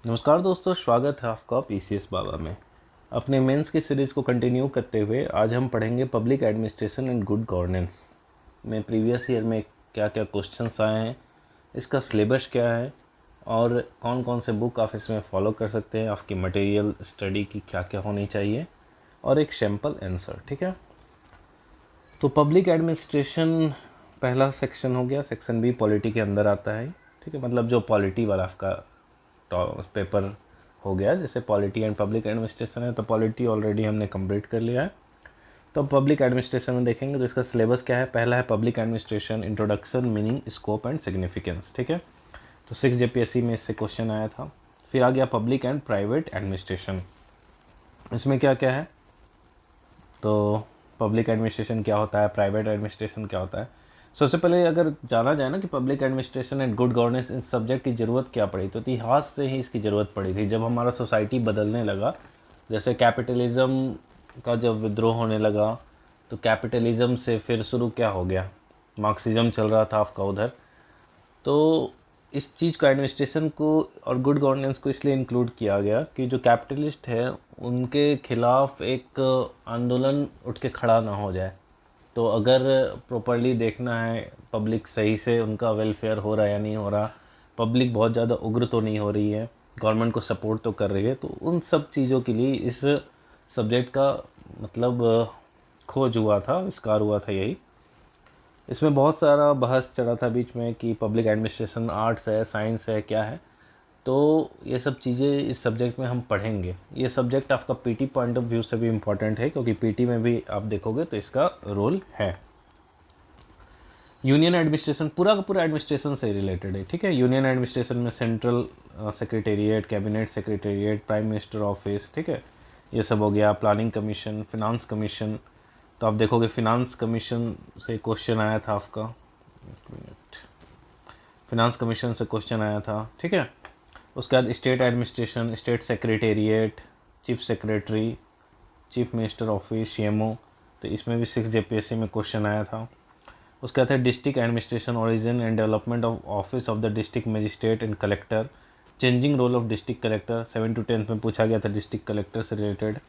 नमस्कार दोस्तों, स्वागत है आपका पीसीएस बाबा में। अपने मेंस की सीरीज़ को कंटिन्यू करते हुए आज हम पढ़ेंगे public administration and good governance में प्रीवियस ईयर में क्या क्या क्वेश्चंस आए हैं, इसका सिलेबस क्या है और कौन कौन से बुक आप इसमें फॉलो कर सकते हैं, आपकी मटेरियल स्टडी की क्या क्या होनी चाहिए और एक सैम्पल आंसर। ठीक है, तो पब्लिक एडमिनिस्ट्रेशन पहला सेक्शन हो गया। सेक्शन बी पॉलिटी के अंदर आता है। ठीक है, मतलब जो पॉलिटी वाला आपका पेपर हो गया, जैसे पॉलिटी एंड पब्लिक एडमिनिस्ट्रेशन है तो पॉलिटी ऑलरेडी हमने कंप्लीट कर लिया है। तो पब्लिक एडमिनिस्ट्रेशन में देखेंगे तो इसका सिलेबस क्या है। पहला है public administration introduction, meaning, scope and significance. ठीक है, तो 6 जेपीएससी में इससे क्वेश्चन आया था। फिर आ गया पब्लिक एंड प्राइवेट एडमिनिस्ट्रेशन। इसमें क्या क्या है, तो पब्लिक एडमिनिस्ट्रेशन क्या होता है, प्राइवेट एडमिनिस्ट्रेशन क्या होता है। सबसे पहले अगर जाना जाए ना कि public administration and good governance इस सब्जेक्ट की ज़रूरत क्या पड़ी, तो इतिहास से ही इसकी ज़रूरत पड़ी थी। जब हमारा सोसाइटी बदलने लगा, जैसे कैपिटलिज्म का जब विद्रोह होने लगा, तो कैपिटलिज्म से फिर शुरू क्या हो गया, मार्क्सिज्म चल रहा था आपका उधर। तो इस चीज़ को, एडमिनिस्ट्रेशन को और गुड गवर्नेंस को इसलिए इंक्लूड किया गया कि जो कैपिटलिस्ट है उनके खिलाफ एक आंदोलन उठ के खड़ा ना हो जाए। तो अगर प्रॉपरली देखना है पब्लिक सही से उनका वेलफेयर हो रहा है या नहीं हो रहा, पब्लिक बहुत ज़्यादा उग्र तो नहीं हो रही है, गवर्नमेंट को सपोर्ट तो कर रही है, तो उन सब चीज़ों के लिए इस सब्जेक्ट का मतलब खोज हुआ था, आविष्कार हुआ था यही। इसमें बहुत सारा बहस चला था बीच में कि पब्लिक एडमिनिस्ट्रेशन आर्ट्स है, साइंस है, क्या है। तो ये सब चीज़ें इस सब्जेक्ट में हम पढ़ेंगे। ये सब्जेक्ट आपका पीटी पॉइंट ऑफ व्यू से भी इम्पॉर्टेंट है, क्योंकि पीटी में भी आप देखोगे तो इसका रोल है। यूनियन एडमिनिस्ट्रेशन पूरा का पूरा एडमिनिस्ट्रेशन से रिलेटेड है। ठीक है, यूनियन एडमिनिस्ट्रेशन में central secretariat, cabinet secretariat, prime minister office, ठीक है, ये सब हो गया। प्लानिंग कमीशन, फिनांस कमीशन, तो आप देखोगे फिनांस कमीशन से क्वेश्चन आया था आपका, एक मिनट, फिनांस कमीशन से क्वेश्चन आया था। ठीक है, उसके बाद state administration, state secretariat, chief secretary, chief minister office, CMO, तो इसमें भी 6 जेपीएससी में क्वेश्चन आया था। उसके बाद है district administration, origin and development of office of the district magistrate and collector, changing role of district collector, 7 to 10 में पूछा गया था डिस्ट्रिक्ट कलेक्टर से related.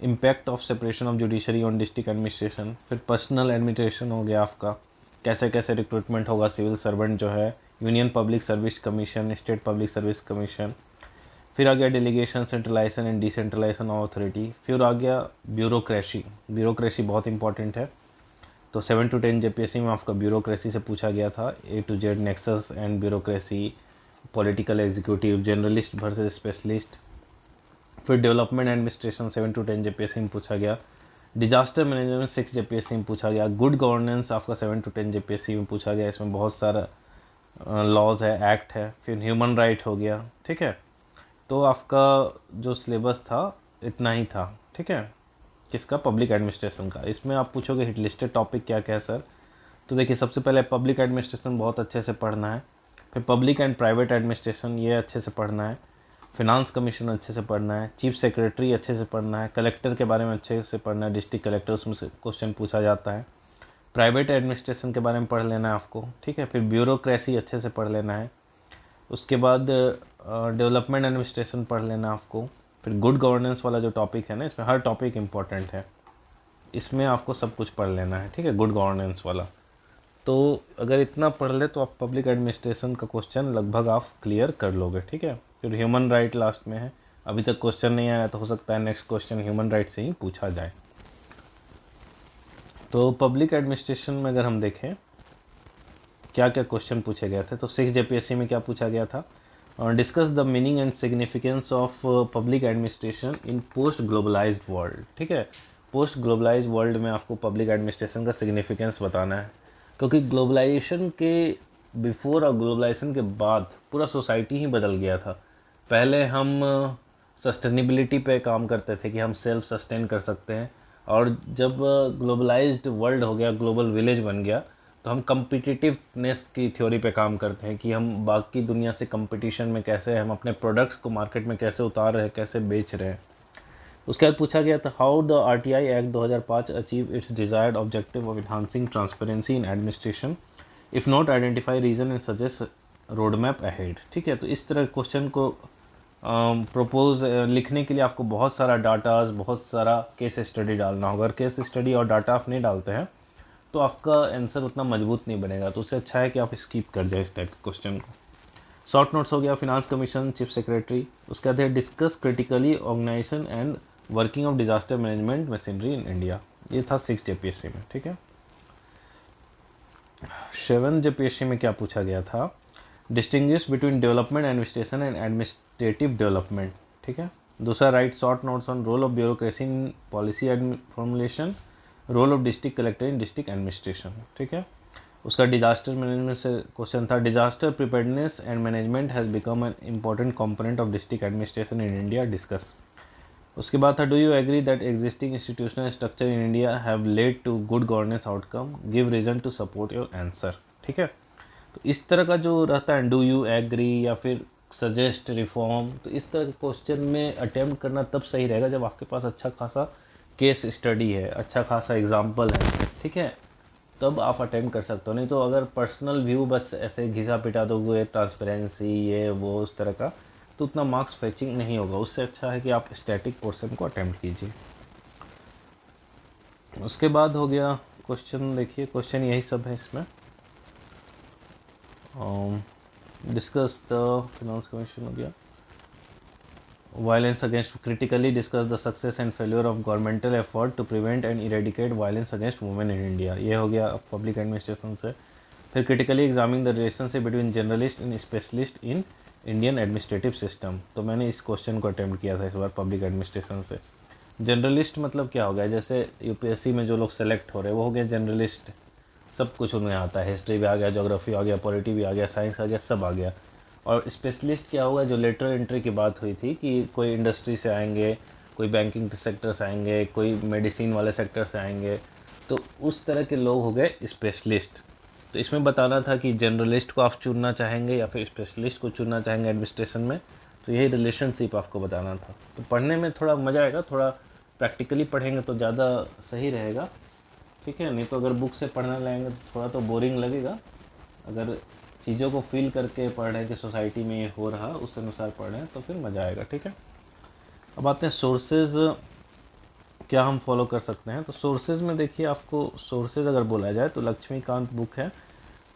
Impact of separation of judiciary on district administration. फिर पर्सनल एडमिनिस्ट्रेशन हो गया आपका, कैसे कैसे रिक्रूटमेंट होगा सिविल सर्वेंट जो है, union public service commission, state public service commission. फिर आ गया delegation, centralisation and decentralisation of authority. फिर आ गया ब्यूरोक्रेसी। ब्यूरोक्रेसी बहुत इंपॉर्टेंट है, तो 7 to 10 जेपीएससी में आपका ब्यूरोक्रेसी से पूछा गया था, A to Z, nexus and bureaucracy, political executive, journalist versus specialist. फिर डेवलपमेंट एडमिनिस्ट्रेशन 7 to 10 जेपीएससी में पूछा गया। डिजास्टर मैनेजमेंट 6 जेपीएससी में पूछा गया। गुड गवर्नेंस आपका 7 to 10 जेपीएससी में पूछा गया, इसमें बहुत सारा लॉज है, एक्ट है। फिर ह्यूमन राइट हो गया। ठीक है, तो आपका जो सिलेबस था इतना ही था। ठीक है, किसका, पब्लिक एडमिनिस्ट्रेशन का। इसमें आप पूछोगे हिट लिस्टेड टॉपिक क्या क्या है सर, तो देखिए सबसे पहले पब्लिक एडमिनिस्ट्रेशन बहुत अच्छे से पढ़ना है। फिर पब्लिक एंड प्राइवेट एडमिनिस्ट्रेशन ये अच्छे से पढ़ना है। फिनांस कमीशन अच्छे से पढ़ना है। चीफ सेक्रेटरी अच्छे से पढ़ना है। कलेक्टर के बारे में अच्छे से पढ़ना है, डिस्ट्रिक्ट कलेक्टर, उसमें से क्वेश्चन पूछा जाता है। प्राइवेट एडमिनिस्ट्रेशन के बारे में पढ़ लेना है आपको। ठीक है, फिर ब्यूरोक्रेसी अच्छे से पढ़ लेना है। उसके बाद डेवलपमेंट एडमिनिस्ट्रेशन पढ़ लेना आपको। फिर गुड गवर्नेंस वाला जो टॉपिक है ना, इसमें हर टॉपिक इम्पॉर्टेंट है, इसमें आपको सब कुछ पढ़ लेना है। ठीक है, गुड गवर्नेंस वाला। तो अगर इतना पढ़ ले तो आप पब्लिक एडमिनिस्ट्रेशन का क्वेश्चन लगभग आप क्लियर कर लोगे। ठीक है, फिर ह्यूमन राइट लास्ट में है। अभी तक क्वेश्चन नहीं आया तो हो सकता है नेक्स्ट क्वेश्चन ह्यूमन राइट से ही पूछा जाए। तो पब्लिक एडमिनिस्ट्रेशन में अगर हम देखें क्या क्या क्वेश्चन पूछे गए थे, तो 6 जेपीएससी में क्या पूछा गया था, discuss the meaning and significance of public administration in post globalised world. ठीक है, पोस्ट ग्लोबलाइज्ड वर्ल्ड में आपको पब्लिक एडमिनिस्ट्रेशन का सिग्निफिकेंस बताना है, क्योंकि ग्लोबलाइजेशन के बिफोर और ग्लोबलाइजेशन के बाद पूरा सोसाइटी ही बदल गया था। पहले हम सस्टेनेबिलिटी पे काम करते थे कि हम सेल्फ सस्टेन कर सकते हैं, और जब ग्लोबलाइज्ड वर्ल्ड हो गया, ग्लोबल विलेज बन गया, तो हम कम्पिटिटिवनेस की थ्योरी पे काम करते हैं कि हम बाकी दुनिया से कंपटीशन में कैसे, हम अपने प्रोडक्ट्स को मार्केट में कैसे उतार रहे हैं, कैसे बेच रहे हैं। उसके बाद पूछा गया था, how the RTI act 2005 achieve its desired objective of enhancing transparency in administration, if not identify reason and suggest road map ahead. ठीक है, तो इस तरह क्वेश्चन को प्रपोज लिखने के लिए आपको बहुत सारा डाटाज, बहुत सारा केस स्टडी डालना होगा। अगर केस स्टडी और डाटा आप नहीं डालते हैं तो आपका आंसर उतना मजबूत नहीं बनेगा, तो उससे अच्छा है कि आप स्किप कर जाए इस टाइप के क्वेश्चन को। शॉर्ट नोट्स हो गया फिनांस कमीशन, चीफ सेक्रेटरी। उसके बाद है discuss critically organisation and working of disaster management machinery in India. ये था 6 JPSC में, ठीक है। 7 JPSC में क्या पूछा गया था, distinguish between development administration and administrative development, ठीक है। दूसरा write short notes on role of bureaucracy in policy formulation, role of district collector in district administration, ठीक है। उसका डिजास्टर मैनेजमेंट से क्वेश्चन था, disaster preparedness and management has become an important component of district administration in India, discuss. उसके बाद था, do you agree that existing institutional structure in India have led to good governance outcome, give reason to support your answer, ठीक है। तो इस तरह का जो रहता है, डू यू एग्री या फिर सजेस्ट रिफॉर्म, तो इस तरह के क्वेश्चन में अटेम्प्ट करना तब सही रहेगा जब आपके पास अच्छा खासा केस स्टडी है, अच्छा खासा एग्जाम्पल है, ठीक है, तब आप अटेम्प्ट कर सकते हो। नहीं तो अगर पर्सनल व्यू बस ऐसे घिसा पिटा दोगे, ट्रांसपेरेंसी ये वो उस तरह का, तो उतना मार्क्स फेचिंग नहीं होगा। उससे अच्छा है कि आप स्टैटिक पोर्शन को अटेम्प्ट कीजिए। उसके बाद हो गया क्वेश्चन, देखिए क्वेश्चन यही सब है इसमें। डिस्कस द फिनांस कमीशन हो गया, violence against, critically discuss the success and failure of governmental effort to prevent and eradicate violence against women in India, ये हो गया पब्लिक एडमिनिस्ट्रेशन से। फिर critically examine the relationship between journalist and specialist in Indian administrative system, तो मैंने इस question को attempt किया था इस बार पब्लिक एडमिनिस्ट्रेशन से। जर्नलिस्ट मतलब क्या हो गया, जैसे यूपीएससी में जो लोग सेलेक्ट हो रहे हैं वो हो गया जर्नलिस्ट, सब कुछ उनमें आता है, हिस्ट्री भी आ गया, ज्योग्राफी आ गया, पॉलिटी भी आ गया, साइंस आ गया, सब आ गया। और स्पेशलिस्ट क्या होगा, जो लेटरल एंट्री की बात हुई थी कि कोई इंडस्ट्री से आएंगे, कोई बैंकिंग सेक्टर से आएंगे, कोई मेडिसिन वाले सेक्टर से आएंगे, तो उस तरह के लोग हो गए स्पेशलिस्ट। तो इसमें बताना था कि जनरलिस्ट को आप चुनना चाहेंगे या फिर स्पेशलिस्ट को चुनना चाहेंगे एडमिनिस्ट्रेशन में, तो यही रिलेशनशिप आपको बताना था। तो पढ़ने में थोड़ा मज़ा आएगा, थोड़ा प्रैक्टिकली पढ़ेंगे तो ज़्यादा सही रहेगा, ठीक है। नहीं तो अगर बुक से पढ़ने लगेंगे तो थोड़ा तो बोरिंग लगेगा। अगर चीज़ों को फील करके पढ़ रहे हैं कि सोसाइटी में ये हो रहा, उस अनुसार पढ़ रहे हैं तो फिर मज़ा आएगा, ठीक है। अब आते हैं सोर्सेज, क्या हम फॉलो कर सकते हैं। तो सोर्सेज में देखिए, आपको सोर्सेज अगर बोला जाए तो लक्ष्मीकांत बुक है,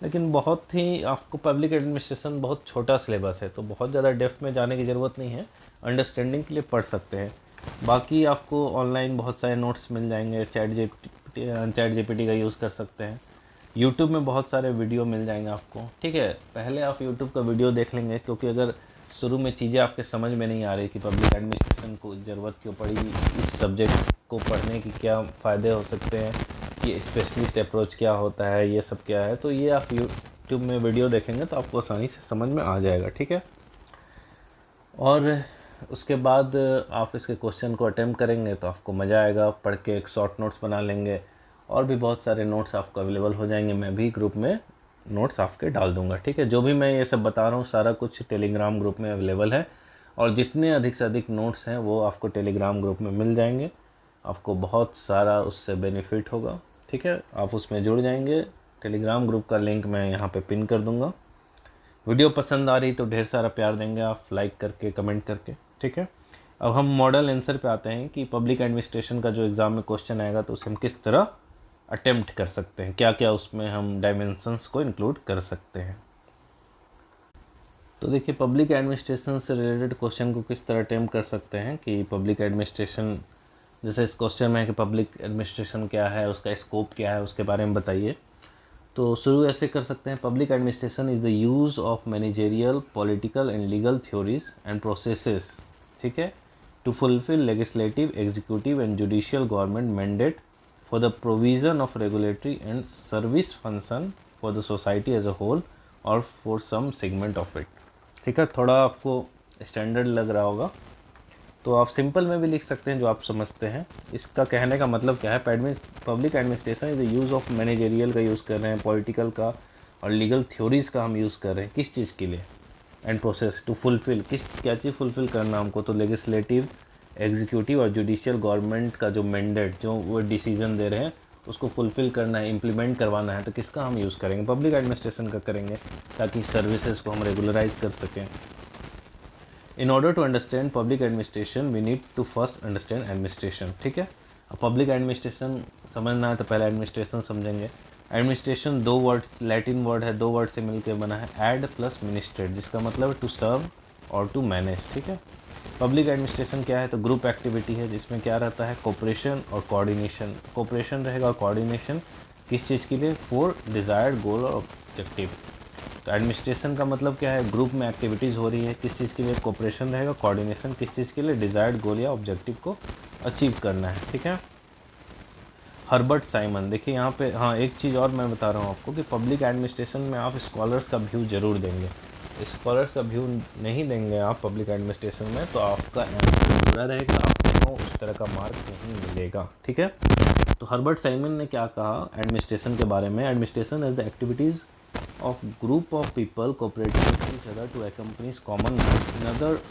लेकिन बहुत ही आपको पब्लिक एडमिनिस्ट्रेशन बहुत छोटा सिलेबस है, तो बहुत ज़्यादा डेप्थ में जाने की ज़रूरत नहीं है, अंडरस्टैंडिंग के लिए पढ़ सकते हैं। बाकी आपको ऑनलाइन बहुत सारे नोट्स मिल जाएंगे, चैट जीपीटी का यूज़ कर सकते हैं, यूट्यूब में बहुत सारे वीडियो मिल जाएंगे आपको, ठीक है। पहले आप यूट्यूब का वीडियो देख लेंगे, क्योंकि अगर शुरू में चीज़ें आपके समझ में नहीं आ रही कि पब्लिक एडमिनिस्ट्रेशन को ज़रूरत क्यों पड़ी, इस सब्जेक्ट को पढ़ने की क्या फ़ायदे हो सकते हैं, कि स्पेशलिस्ट अप्रोच क्या होता है, ये सब क्या है, तो ये आप यूट्यूब में वीडियो देखेंगे तो आपको आसानी से समझ में आ जाएगा, ठीक है। और उसके बाद आप इसके क्वेश्चन को अटेम्प्ट करेंगे तो आपको मज़ा आएगा, पढ़ के एक शॉर्ट नोट्स बना लेंगे, और भी बहुत सारे नोट्स आपको अवेलेबल हो जाएंगे। मैं भी ग्रुप में नोट्स आपके डाल दूंगा, ठीक है। जो भी मैं ये सब बता रहा हूँ सारा कुछ टेलीग्राम ग्रुप में अवेलेबल है, और जितने अधिक से अधिक नोट्स हैं वो आपको टेलीग्राम ग्रुप में मिल जाएंगे। आपको बहुत सारा उससे बेनिफिट होगा, ठीक है। आप उसमें जुड़ जाएंगे, टेलीग्राम ग्रुप का लिंक मैं यहाँ पे पिन कर दूँगा। वीडियो पसंद आ रही तो ढेर सारा प्यार देंगे आप, लाइक करके, कमेंट करके, ठीक है। अब हम मॉडल आंसर पे आते हैं कि पब्लिक एडमिनिस्ट्रेशन का जो एग्ज़ाम में क्वेश्चन आएगा तो उसे हम किस तरह अटेम्प्ट कर सकते हैं, क्या क्या उसमें हम डायमेंशंस को इंक्लूड कर सकते हैं। तो देखिए, पब्लिक एडमिनिस्ट्रेशन से रिलेटेड क्वेश्चन को किस तरह अटेम्प्ट कर सकते हैं कि पब्लिक एडमिनिस्ट्रेशन, जैसे इस क्वेश्चन में है कि पब्लिक एडमिनिस्ट्रेशन क्या है, उसका स्कोप क्या है, उसके बारे में बताइए। तो शुरू ऐसे कर सकते हैं, public administration is the use of managerial, political and legal theories and processes, ठीक है, to fulfil legislative, executive and judicial government mandate for the provision of regulatory and service function for the society as a whole or for some segment of it, ठीक है। थोड़ा आपको standard लग रहा होगा तो आप सिंपल में भी लिख सकते हैं जो आप समझते हैं। इसका कहने का मतलब क्या है, public administration is the use of managerial का यूज़ कर रहे हैं, पॉलिटिकल का और लीगल थ्योरीज़ का हम यूज़ कर रहे हैं, किस चीज़ के लिए, एंड प्रोसेस टू फुलफिल, क्या चीज़ फुलफिल करना हमको, तो लेजिस्लेटिव, एग्जीक्यूटिव और जुडिशियल गवर्नमेंट का जो मैंडेट, जो वो डिसीजन दे रहे हैं उसको फुलफ़िल करना है, इम्प्लीमेंट करवाना है, तो किसका हम यूज़ करेंगे, पब्लिक एडमिनिस्ट्रेशन का करेंगे, ताकि सर्विसेज को हम रेगुलराइज कर सकें। In order to understand public administration we need to first understand administration, ठीक है। अब पब्लिक एडमिनिस्ट्रेशन समझना है तो पहले एडमिनिस्ट्रेशन समझेंगे। एडमिनिस्ट्रेशन दो वर्ड्स, लैटिन वर्ड है, दो वर्ड से मिलकर बना है, एड प्लस मिनिस्ट्रेट, जिसका मतलब है टू सर्व और टू मैनेज, ठीक है। पब्लिक एडमिनिस्ट्रेशन क्या है, तो ग्रुप एक्टिविटी है जिसमें क्या रहता है, कोऑपरेशन और कोऑर्डिनेशन। कोऑपरेशन रहेगा और कोऑर्डिनेशन किस चीज़ के लिए, फॉर डिज़ायर्ड गोल और ऑब्जेक्टिव। तो एडमिनिस्ट्रेशन का मतलब क्या है, ग्रुप में एक्टिविटीज़ हो रही है, किस चीज़ के लिए, कोऑपरेशन रहेगा, कोऑर्डिनेशन किस चीज़ के लिए, डिज़ायर्ड गोल या ऑब्जेक्टिव को अचीव करना है, ठीक है। हर्बर्ट साइमन, देखिए यहाँ पे, हाँ एक चीज़ और मैं बता रहा हूँ आपको कि पब्लिक एडमिनिस्ट्रेशन में आप स्कॉलर्स का व्यू ज़रूर देंगे। स्कॉलर्स का व्यू नहीं देंगे आप पब्लिक एडमिनिस्ट्रेशन में तो आपका आंसर पूरा रहेगा, आपको उस तरह का मार्क नहीं मिलेगा, ठीक है। तो हर्बर्ट साइमन ने क्या कहा एडमिनिस्ट्रेशन के बारे में, administration is the activities of group of people cooperating with each other to accomplish common goals.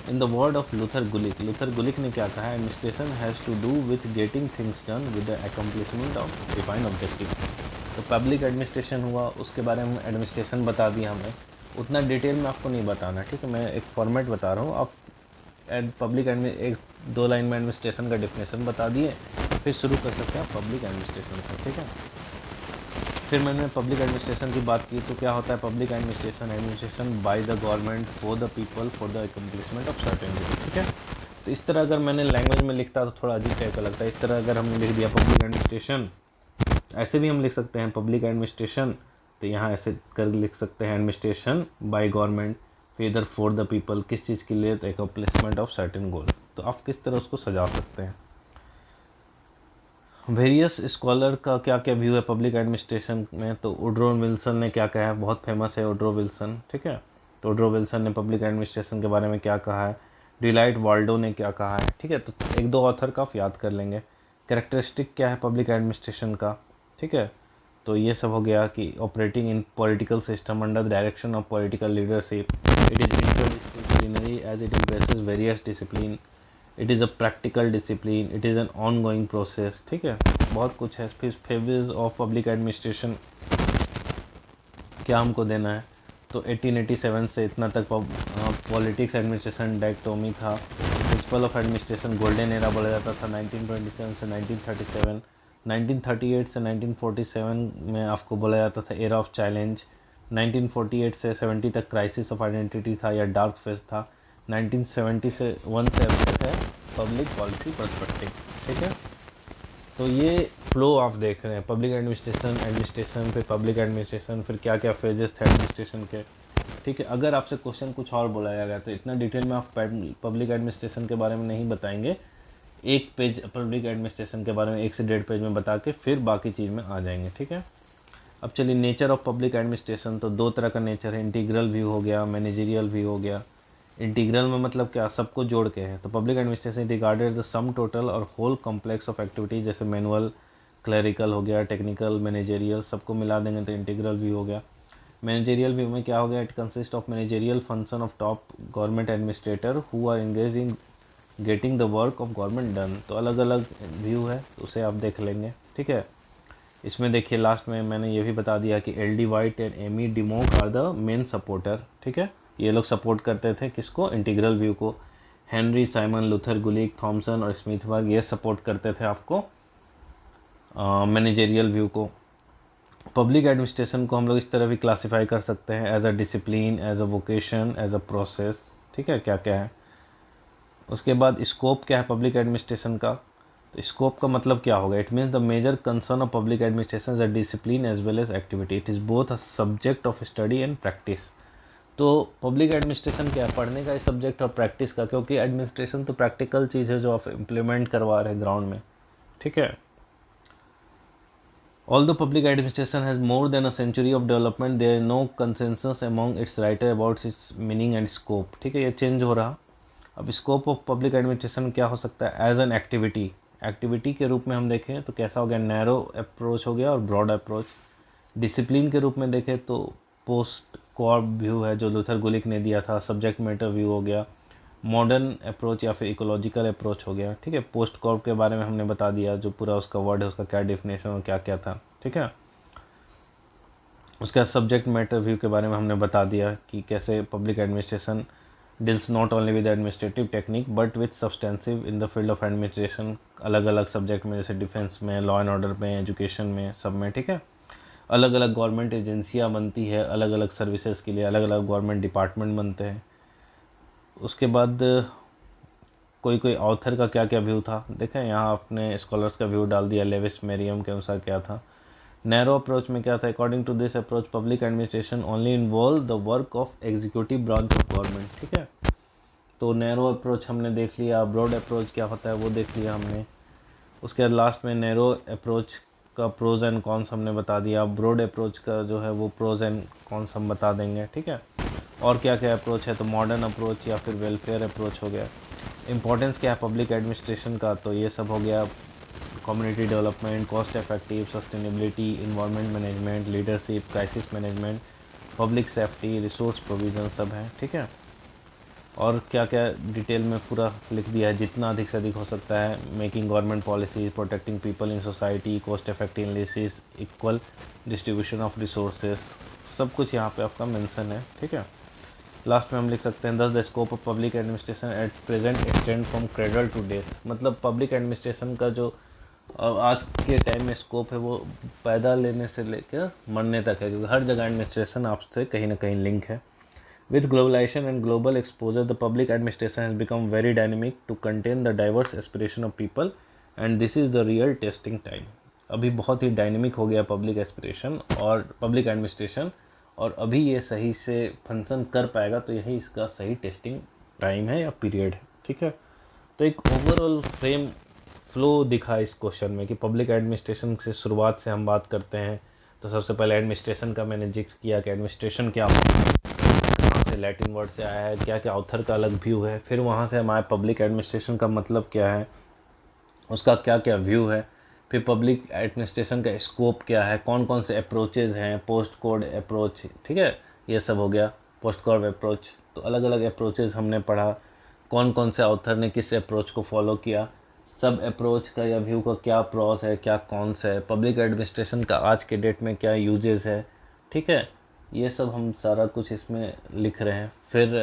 In the word of Luther Gulick ने क्या कहा, administration has to do with getting things done with the accomplishment of defined objective। तो public administration हुआ, उसके बारे में administration बता दिया हमने, उतना डिटेल में आपको नहीं बताना, ठीक है। मैं एक फॉर्मेट बता रहा हूँ, आप पब्लिक एक दो लाइन में एडमिनिस्ट्रेशन का डिफिनेशन बता दिए, फिर शुरू कर सकते हैं पब्लिक एडमिनिस्ट्रेशन से, ठीक है। फिर मैंने पब्लिक एडमिनिस्ट्रेशन की बात की, तो क्या होता है public administration, administration by the government for the people for the accomplishment of certain goal, ठीक है। तो इस तरह अगर मैंने लैंग्वेज में लिखता तो थोड़ा अजीब टाइप का लगता है। इस तरह अगर हमने लिख दिया पब्लिक एडमिनिस्ट्रेशन, ऐसे भी हम लिख सकते हैं पब्लिक एडमिनिस्ट्रेशन, तो यहाँ ऐसे कर लिख सकते हैं एडमिनिस्ट्रेशन बाय गवर्नमेंट इधर फॉर द पीपल, किस चीज़ के लिए, तो अकम्प्लिशमेंट ऑफ सर्टेन गोल। तो आप किस तरह उसको सजा सकते हैं। वेरियस स्कॉलर का क्या क्या व्यू है पब्लिक एडमिनिस्ट्रेशन में, तो वुडरो विल्सन ने क्या कहा है, बहुत फेमस है वुडरो विल्सन, ठीक है। तो वुडरो विल्सन ने पब्लिक एडमिनिस्ट्रेशन के बारे में क्या कहा है, डिलाइट वाल्डो ने क्या कहा है, ठीक है। तो एक दो ऑथर का आप याद कर लेंगे। कैरेक्टरिस्टिक क्या है पब्लिक एडमिनिस्ट्रेशन का, ठीक है। तो ये सब हो गया कि operating in political system under the direction of political leadership, it is interdisciplinary as it impresses various discipline, it is a practical discipline, it is an on going process, ठीक है। बहुत कुछ है। फिर फेजेस ऑफ पब्लिक एडमिनिस्ट्रेशन क्या हमको देना है, तो 1887 से इतना तक पॉलिटिक्स एडमिनिस्ट्रेशन डायक्टोमी था। Principle of administration golden era बोला जाता था 1927 से 1937। 1938 से 1947 में आपको बोला जाता था एरा ऑफ चैलेंज। 1948 से 70 तक क्राइसिस ऑफ आइडेंटिटी था या डार्क फेज था। 1970 से 1 से अभी तक है पब्लिक पॉलिसी पर्सपेक्टिव, ठीक है। तो ये फ्लो आप देख रहे हैं, पब्लिक एडमिनिस्ट्रेशन फिर पब्लिक एडमिनिस्ट्रेशन, फिर क्या क्या फेजेस थे एडमिनिस्ट्रेशन के, ठीक है। अगर आपसे क्वेश्चन कुछ और बुलाया गया तो इतना डिटेल में आप पब्लिक एडमिनिस्ट्रेशन के बारे में नहीं बताएंगे, एक पेज पब्लिक एडमिनिस्ट्रेशन के बारे में 1 से 1.5 पेज में बता के फिर बाकी चीज़ में आ जाएंगे, ठीक है। अब चलिए नेचर ऑफ पब्लिक एडमिनिस्ट्रेशन, तो दो तरह का नेचर है, इंटीग्रल व्यू हो गया, मैनेजरियल व्यू हो गया। इंटीग्रल में मतलब क्या, सबको जोड़ के है। तो public administration regarded the sum total और होल कॉम्प्लेक्स ऑफ एक्टिविटीज, जैसे मैनुअल, क्लरिकल हो गया, टेक्निकल, मैनेजरियल, सबको मिला देंगे तो इंटीग्रल व्यू हो गया। मैनेजरियल व्यू में क्या हो गया, it consist of managerial function of top government administrator who are engage in getting the work of government done. तो अलग अलग व्यू है, तो उसे आप देख लेंगे, ठीक है। इसमें देखिए लास्ट में मैंने ये भी बता दिया कि L D White and Amy Dimock are the main supporter, ठीक है। ये लोग सपोर्ट करते थे किसको, इंटीग्रल व्यू को। Henry, Simon, Luther, Gulick, Thompson और स्मिथबर्ग ये सपोर्ट करते थे आपको मैनेजरियल व्यू को। पब्लिक एडमिनिस्ट्रेशन को हम लोग इस तरह भी क्लासीफाई कर सकते हैं, as a discipline, as a vocation, as a process, ठीक है। क्या क्या है उसके बाद स्कोप क्या है पब्लिक एडमिनिस्ट्रेशन का, तो स्कोप का मतलब क्या होगा, it means the major concern of public administration is a discipline as well as activity, it is both a subject of study and practice. तो पब्लिक एडमिनिस्ट्रेशन क्या है, पढ़ने का सब्जेक्ट और प्रैक्टिस का, क्योंकि एडमिनिस्ट्रेशन तो प्रैक्टिकल चीज़ है जो आप इम्प्लीमेंट करवा रहे हैं ग्राउंड में, ठीक है। Although public administration has more than a century of development, there is no consensus among its writer about its meaning and scope, ठीक है। ये चेंज हो रहा। अब स्कोप ऑफ पब्लिक एडमिनिस्ट्रेशन क्या हो सकता है, एज एन एक्टिविटी के रूप में हम देखें तो कैसा हो गया, नैरो अप्रोच हो गया और ब्रॉड अप्रोच। डिसिप्लिन के रूप में देखें तो पोस्ट कॉर्प व्यू है जो लूथर गुलिक ने दिया था, सब्जेक्ट मैटर व्यू हो गया। मॉडर्न अप्रोच या फिर इकोलॉजिकल अप्रोच हो गया, ठीक है। पोस्ट कॉर्प के बारे में हमने बता दिया, जो पूरा उसका वर्ड है उसका क्या डेफिनेशन और क्या क्या था, ठीक है। उसका सब्जेक्ट मैटर व्यू के बारे में हमने बता दिया कि कैसे public administration deals not only with administrative technique but with substantive in the field of administration, अलग अलग सब्जेक्ट में, जैसे डिफेंस में, लॉ एंड ऑर्डर में, एजुकेशन में, सब में, ठीक है। अलग अलग गवर्नमेंट एजेंसियाँ बनती है, अलग अलग सर्विसेज के लिए अलग अलग गवर्नमेंट डिपार्टमेंट बनते हैं। उसके बाद कोई कोई ऑथर का क्या क्या व्यू था, देखें यहाँ आपने स्कॉलर्स का व्यू डाल दिया, लेविस मेरियम के अनुसार क्या था। नैरो अप्रोच में क्या था, according to this approach public administration only involve the work of executive branch of government, ठीक है। तो नैरो अप्रोच हमने देख लिया, ब्रॉड अप्रोच क्या होता है वो देख लिया हमने। उसके बाद लास्ट में नैरो अप्रोच का प्रोज एंड कॉन्स हमने बता दिया, ब्रॉड अप्रोच का जो है वो प्रोज एंड कॉन्स हम बता देंगे, ठीक है। और क्या क्या अप्रोच है, तो मॉडर्न अप्रोच या फिर वेलफेयर अप्रोच हो गया। इंपॉर्टेंस क्या है पब्लिक एडमिनिस्ट्रेशन का, तो ये सब हो गया, community development, cost effective, sustainability, environment management, leadership, crisis management, public safety, resource provision, सब है, ठीक है। और क्या क्या डिटेल में पूरा लिख दिया है, जितना अधिक से अधिक हो सकता है, making government policies, protecting people in society, cost effective analysis, equal distribution of resources, सब कुछ यहाँ पे आपका मेंशन है, ठीक है। लास्ट में हम लिख सकते हैं thus the scope of public administration at present extend from cradle to death, मतलब पब्लिक एडमिनिस्ट्रेशन का जो आज के टाइम में स्कोप है वो पैदा लेने से लेकर मरने तक है, क्योंकि हर जगह एडमिनिस्ट्रेशन आपसे कहीं ना कहीं लिंक है। With globalization and global exposure, the public administration has become very dynamic to contain the diverse aspiration of people, and this is the real testing time. अभी बहुत ही डायनेमिक हो गया पब्लिक एस्पिरेशन और पब्लिक एडमिनिस्ट्रेशन, और अभी ये सही से फंक्शन कर पाएगा तो यही इसका सही टेस्टिंग टाइम है या पीरियड है, ठीक है। तो एक ओवरऑल फ्रेम फ्लो दिखा इस क्वेश्चन में कि पब्लिक एडमिनिस्ट्रेशन से शुरुआत से हम बात करते हैं, तो सबसे पहले एडमिनिस्ट्रेशन का मैंने जिक्र किया कि एडमिनिस्ट्रेशन क्या होता है, से लैटिन वर्ड से आया है, क्या क्या ऑथर का अलग व्यू है। फिर वहाँ से हमारे पब्लिक एडमिनिस्ट्रेशन का मतलब क्या है, उसका क्या क्या व्यू है। फिर पब्लिक एडमिनिस्ट्रेशन का स्कोप क्या है, कौन कौन से अप्रोचेज़ हैं, पोस्ट कोड अप्रोच, ठीक है, ये सब हो गया पोस्ट कोड अप्रोच। तो अलग अलग अप्रोचेज़ हमने पढ़ा, कौन कौन से ऑथर ने किस अप्रोच को फॉलो किया, सब अप्रोच का या व्यू का क्या प्रॉस है, क्या कॉन्स है, पब्लिक एडमिनिस्ट्रेशन का आज के डेट में क्या यूजेस है, ठीक है। ये सब हम सारा कुछ इसमें लिख रहे हैं। फिर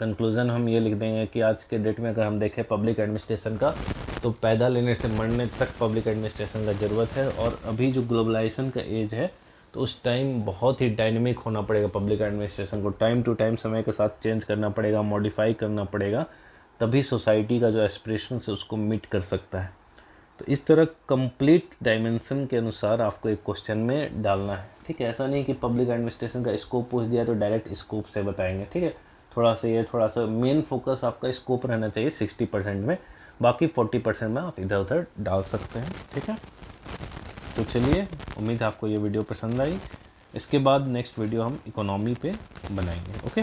कंक्लूज़न हम ये लिख देंगे कि आज के डेट में अगर हम देखें पब्लिक एडमिनिस्ट्रेशन का, तो पैदा लेने से मरने तक पब्लिक एडमिनिस्ट्रेशन का ज़रूरत है। और अभी जो ग्लोबलाइजेशन का एज है, तो उस टाइम बहुत ही डायनेमिक होना पड़ेगा पब्लिक एडमिनिस्ट्रेशन को, टाइम टू टाइम समय के साथ चेंज करना पड़ेगा, मॉडिफाई करना पड़ेगा, तभी सोसाइटी का जो एस्पिरेशन है उसको मीट कर सकता है। तो इस तरह कंप्लीट डायमेंशन के अनुसार आपको एक क्वेश्चन में डालना है, ठीक है। ऐसा नहीं कि पब्लिक एडमिनिस्ट्रेशन का स्कोप पूछ दिया तो डायरेक्ट स्कोप से बताएंगे, ठीक है। थोड़ा सा मेन फोकस आपका स्कोप रहना चाहिए 60% में, बाकी 40% में आप इधर उधर डाल सकते हैं, ठीक है। तो चलिए, उम्मीद है आपको ये वीडियो पसंद आई। इसके बाद नेक्स्ट वीडियो हम इकोनॉमी पे बनाएंगे, ओके।